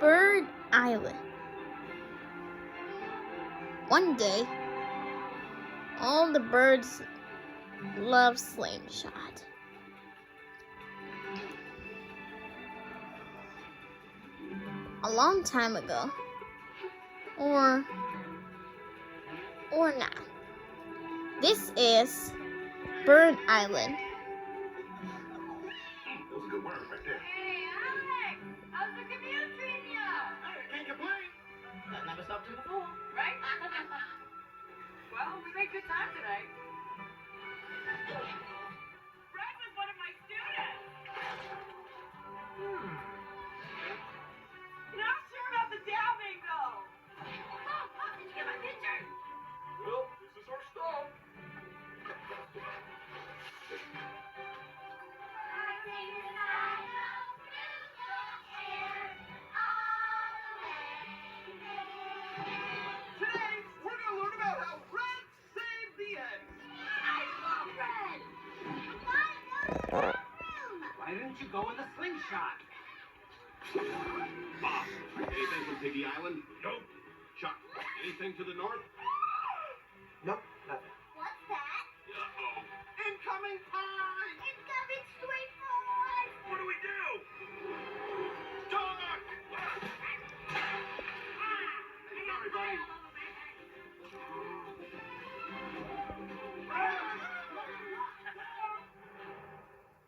Bird Island. One day, all the birds love Slingshot. A long time ago, or not. This is Bird Island. That was a good word right there. Hey, Alex! How's the commute treating ya? Can't complain. That never stopped you before. Right? Well, we made good time tonight. Brad was one of my students. Not sure about the dabbing, though. Mom, did you get my picture? Well, this is our stop. Today, we're going to learn about how Red saved the eggs. I love Red. Why didn't you go with the slingshot? Bob, anything from Piggy Island? Nope. Chuck, anything to the north? Nope, nothing. What's that? Uh-oh. Incoming pie! It's coming straight for us. What do we do? Talk! Sorry, buddy.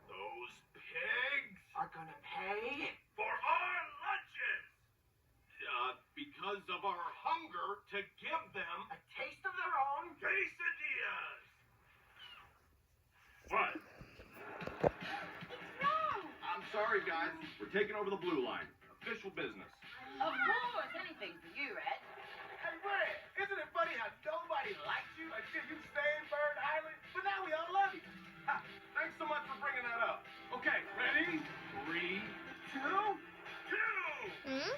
Those pigs Are gonna pay? for our lunches! Because of our hunger to give them A taste of their own? quesadillas! What? I'm sorry, guys. We're taking over the blue line. Official business. Of course, anything for you, Red. Hey, Red, isn't it funny how nobody liked you until you saved Bird Island? But now we all love you. Ha, thanks so much for bringing that up. Okay, ready? 3, 2, 2!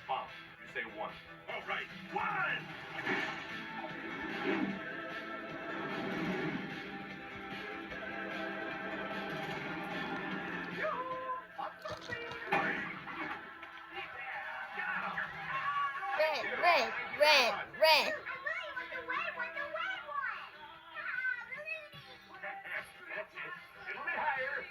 Mom, you say 1. All right, 1! Red. That's it. A little bit higher.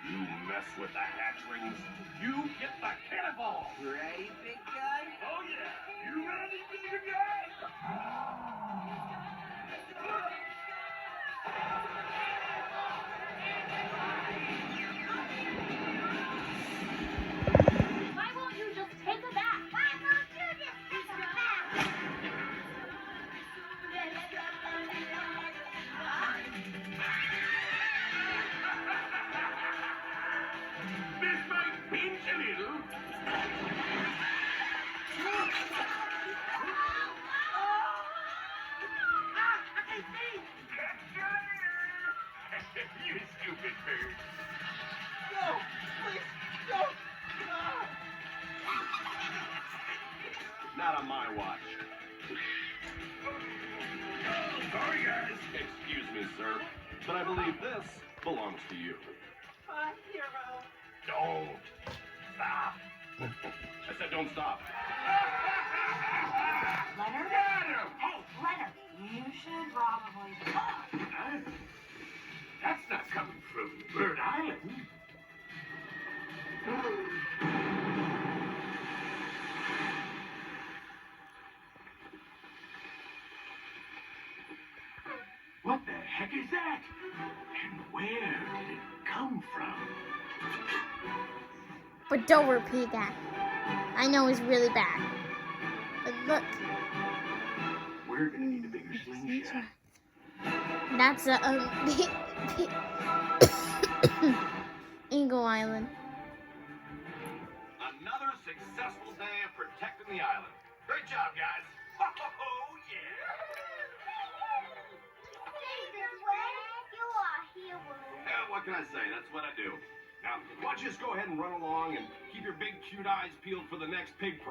You mess with the hatchlings, you get the cannonball! Ready, big guy? Oh yeah! You ready, bigger guy? Why won't you just take it back? Why won't you just take it back? This might pinch a little. You stupid bird. No, please, don't. Not on my watch. Sorry, guys. Excuse me, sir, but I believe this belongs to you. My hero. Don't stop. I said don't stop. Leonard? Got him! Hey, Leonard, you should probably talk. Huh? That's not coming from Bird Island. What the heck is that? And where did it come from? But don't repeat that. I know it's really bad. But look, We're gonna need a bigger slingshot. that's a Eagle Island. Another successful day of protecting the island. Great job, guys. Oh, yeah. What can I say? That's what I do. Now, why don't you just go ahead and run along and keep your big cute eyes peeled for the next pig prize?